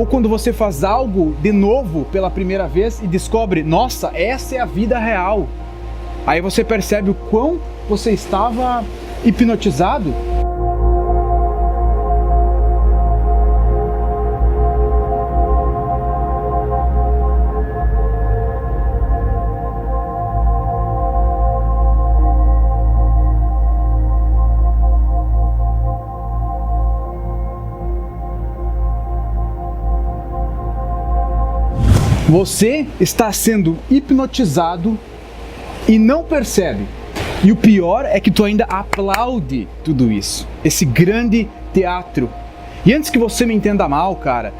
quando você faz algo de novo pela primeira vez e descobre, nossa, essa é a vida real. Aí você percebe o quão você estava hipnotizado. Você está sendo hipnotizado e não percebe. E o pior é que tu ainda aplaude tudo isso, esse grande teatro. E antes que você me entenda mal, cara,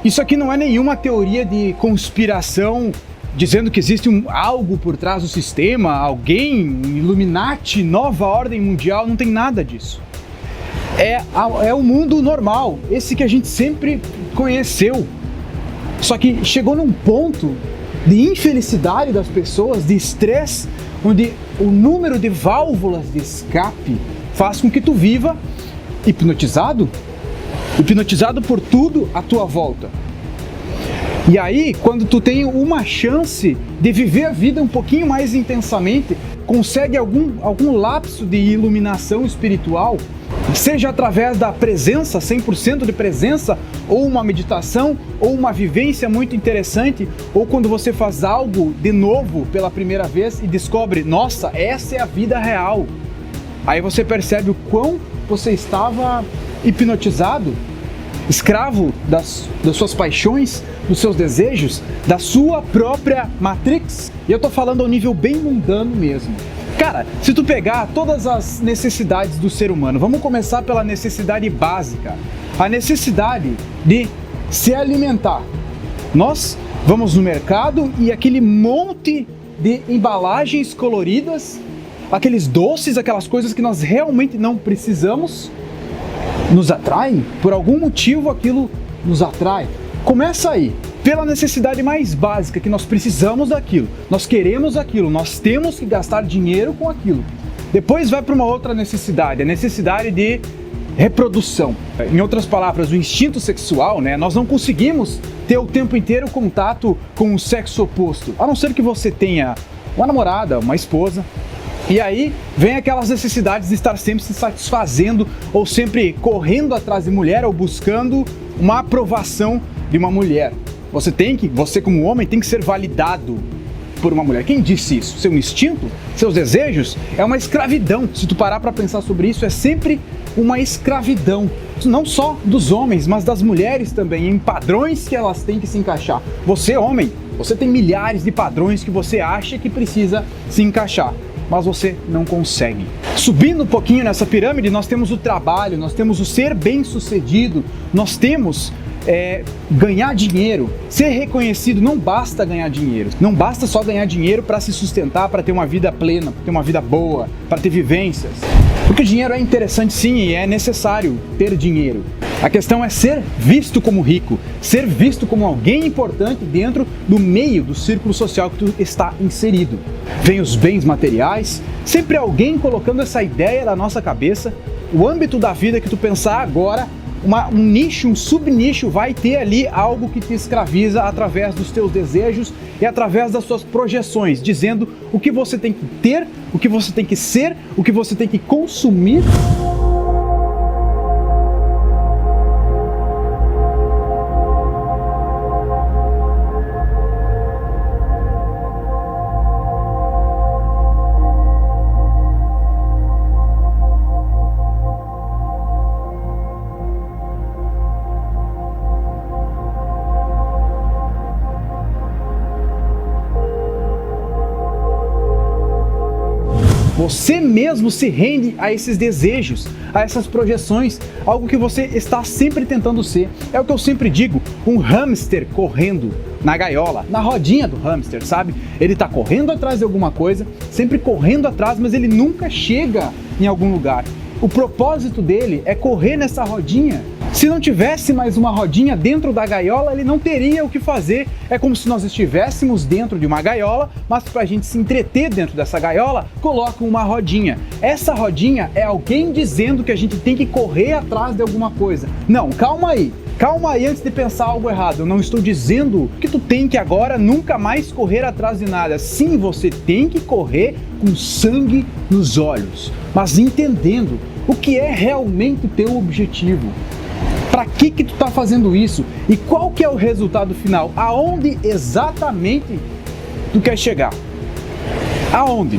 isso aqui não é nenhuma teoria de conspiração dizendo que existe algo por trás do sistema, alguém, Illuminati, nova ordem mundial, não tem nada disso. É o mundo normal, esse que a gente sempre conheceu. Só que chegou num ponto de infelicidade das pessoas, de estresse, onde o número de válvulas de escape faz com que tu viva hipnotizado por tudo à tua volta. E aí, quando tu tem uma chance de viver a vida um pouquinho mais intensamente, consegue algum lapso de iluminação espiritual, seja através da presença, 100% de presença, ou uma meditação, ou uma vivência muito interessante, ou quando você faz algo de novo pela primeira vez e descobre, nossa, essa é a vida real. Aí você percebe o quão você estava hipnotizado, escravo das suas paixões, dos seus desejos, da sua própria Matrix. E eu tô falando ao nível bem mundano mesmo. Cara, se tu pegar todas as necessidades do ser humano, vamos começar pela necessidade básica, a necessidade de se alimentar. Nós vamos no mercado e aquele monte de embalagens coloridas, aqueles doces, aquelas coisas que nós realmente não precisamos, nos atraem, por algum motivo aquilo nos atrai. Começa aí, pela necessidade mais básica, que nós precisamos daquilo, nós queremos aquilo, nós temos que gastar dinheiro com aquilo. Depois vai para uma outra necessidade, a necessidade de reprodução. Em outras palavras, o instinto sexual, né? Nós não conseguimos ter o tempo inteiro contato com o sexo oposto, a não ser que você tenha uma namorada, uma esposa. E aí vem aquelas necessidades de estar sempre se satisfazendo ou sempre correndo atrás de mulher ou buscando uma aprovação de uma mulher. Você como homem tem que ser validado por uma mulher. Quem disse isso? Seu instinto? Seus desejos? É uma escravidão. Se tu parar para pensar sobre isso, é sempre uma escravidão. Não só dos homens, mas das mulheres também, em padrões que elas têm que se encaixar. Você, homem, você tem milhares de padrões que você acha que precisa se encaixar, mas você não consegue. Subindo um pouquinho nessa pirâmide, nós temos o trabalho, nós temos o ser bem-sucedido, nós temos ganhar dinheiro, ser reconhecido. Não basta ganhar dinheiro, não basta só ganhar dinheiro para se sustentar, para ter uma vida plena, para ter uma vida boa, para ter vivências. Porque o dinheiro é interessante sim e é necessário ter dinheiro. A questão é ser visto como rico, ser visto como alguém importante dentro do meio do círculo social que tu está inserido. Vem os bens materiais, sempre alguém colocando essa ideia na nossa cabeça, o âmbito da vida que tu pensar agora, um nicho, um subnicho, vai ter ali algo que te escraviza através dos teus desejos e através das suas projeções, dizendo o que você tem que ter, o que você tem que ser, o que você tem que consumir. Você mesmo se rende a esses desejos, a essas projeções, algo que você está sempre tentando ser. É o que eu sempre digo, um hamster correndo na gaiola, na rodinha do hamster, sabe? Ele está correndo atrás de alguma coisa, sempre correndo atrás, mas ele nunca chega em algum lugar. O propósito dele é correr nessa rodinha. Se não tivesse mais uma rodinha dentro da gaiola, ele não teria o que fazer. É como se nós estivéssemos dentro de uma gaiola, mas para a gente se entreter dentro dessa gaiola, coloca uma rodinha. Essa rodinha é alguém dizendo que a gente tem que correr atrás de alguma coisa. Não, calma aí. Calma aí antes de pensar algo errado. Eu não estou dizendo que tu tem que agora nunca mais correr atrás de nada. Sim, você tem que correr com sangue nos olhos, mas entendendo o que é realmente o teu objetivo. Para que tu está fazendo isso? E qual que é o resultado final? Aonde exatamente tu quer chegar? Aonde?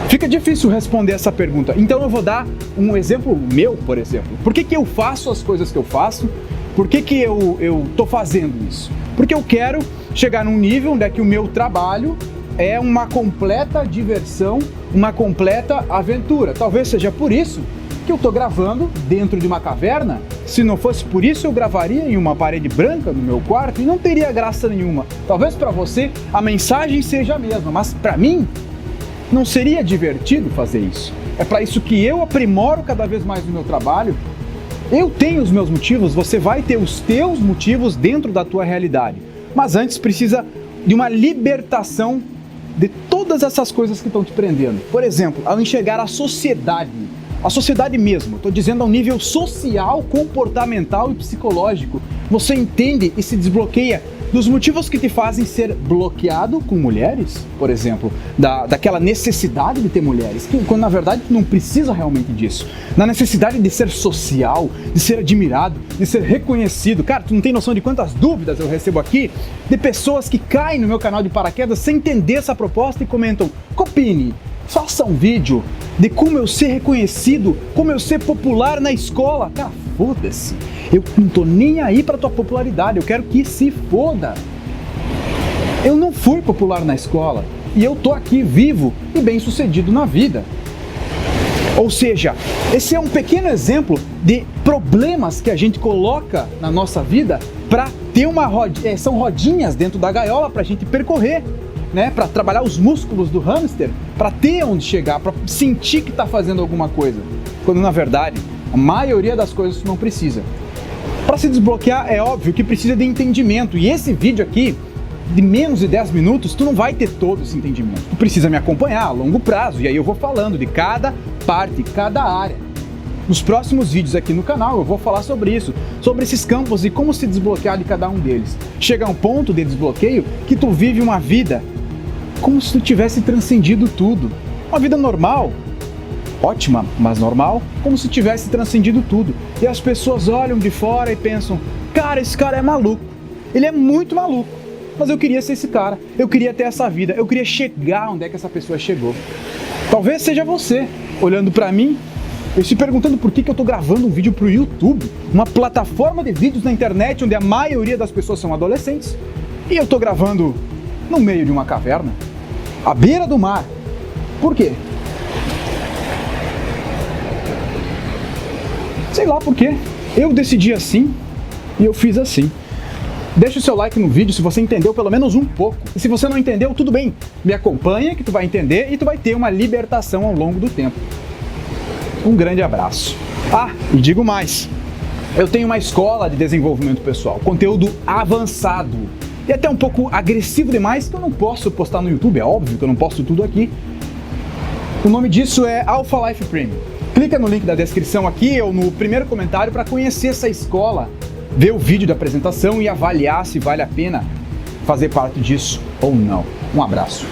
Fica difícil responder essa pergunta. Então eu vou dar um exemplo meu, por exemplo. Por que eu faço as coisas que eu faço? Por que eu tô fazendo isso? Porque eu quero chegar num nível onde é que o meu trabalho é uma completa diversão, uma completa aventura. Talvez seja por isso que eu tô gravando dentro de uma caverna. Se não fosse por isso, eu gravaria em uma parede branca no meu quarto e não teria graça nenhuma. Talvez para você a mensagem seja a mesma, mas para mim não seria divertido fazer isso. É para isso que eu aprimoro cada vez mais o meu trabalho. Eu tenho os meus motivos, você vai ter os teus motivos dentro da tua realidade. Mas antes precisa de uma libertação de todas essas coisas que estão te prendendo. Por exemplo, ao enxergar a sociedade mesmo, estou dizendo ao nível social, comportamental e psicológico, você entende e se desbloqueia dos motivos que te fazem ser bloqueado com mulheres, por exemplo, daquela necessidade de ter mulheres, quando na verdade tu não precisa realmente disso, na necessidade de ser social, de ser admirado, de ser reconhecido. Cara, tu não tem noção de quantas dúvidas eu recebo aqui de pessoas que caem no meu canal de paraquedas sem entender essa proposta e comentam: Copini, faça um vídeo de como eu ser reconhecido, como eu ser popular na escola. Cara, foda-se. Eu não tô nem aí pra tua popularidade, eu quero que se foda. Eu não fui popular na escola e eu tô aqui vivo e bem sucedido na vida. Ou seja, esse é um pequeno exemplo de problemas que a gente coloca na nossa vida para ter são rodinhas dentro da gaiola pra gente percorrer, né? Para trabalhar os músculos do hamster, para ter onde chegar, para sentir que tá fazendo alguma coisa. Quando na verdade, a maioria das coisas tu não precisa. Para se desbloquear, é óbvio que precisa de entendimento. E esse vídeo aqui, de menos de 10 minutos, tu não vai ter todo esse entendimento. Tu precisa me acompanhar a longo prazo. E aí eu vou falando de cada parte, cada área. Nos próximos vídeos aqui no canal eu vou falar sobre isso, sobre esses campos e como se desbloquear de cada um deles. Chega a um ponto de desbloqueio que tu vive uma vida como se tu tivesse transcendido tudo. Uma vida normal. Ótima, mas normal, como se tivesse transcendido tudo. E as pessoas olham de fora e pensam: cara, esse cara é maluco. Ele é muito maluco. Mas eu queria ser esse cara. Eu queria ter essa vida. Eu queria chegar onde é que essa pessoa chegou. Talvez seja você, olhando pra mim e se perguntando por que eu tô gravando um vídeo pro YouTube, uma plataforma de vídeos na internet onde a maioria das pessoas são adolescentes. E eu tô gravando no meio de uma caverna, à beira do mar. Por quê? Sei lá por quê. Eu decidi assim e eu fiz assim. Deixa o seu like no vídeo se você entendeu pelo menos um pouco. E se você não entendeu, tudo bem. Me acompanha que tu vai entender e tu vai ter uma libertação ao longo do tempo. Um grande abraço. Ah, e digo mais. Eu tenho uma escola de desenvolvimento pessoal, conteúdo avançado. E até um pouco agressivo demais, que eu não posso postar no YouTube, é óbvio que eu não posto tudo aqui. O nome disso é Alpha Life Premium. Clica no link da descrição aqui ou no primeiro comentário para conhecer essa escola, ver o vídeo da apresentação e avaliar se vale a pena fazer parte disso ou não. Um abraço.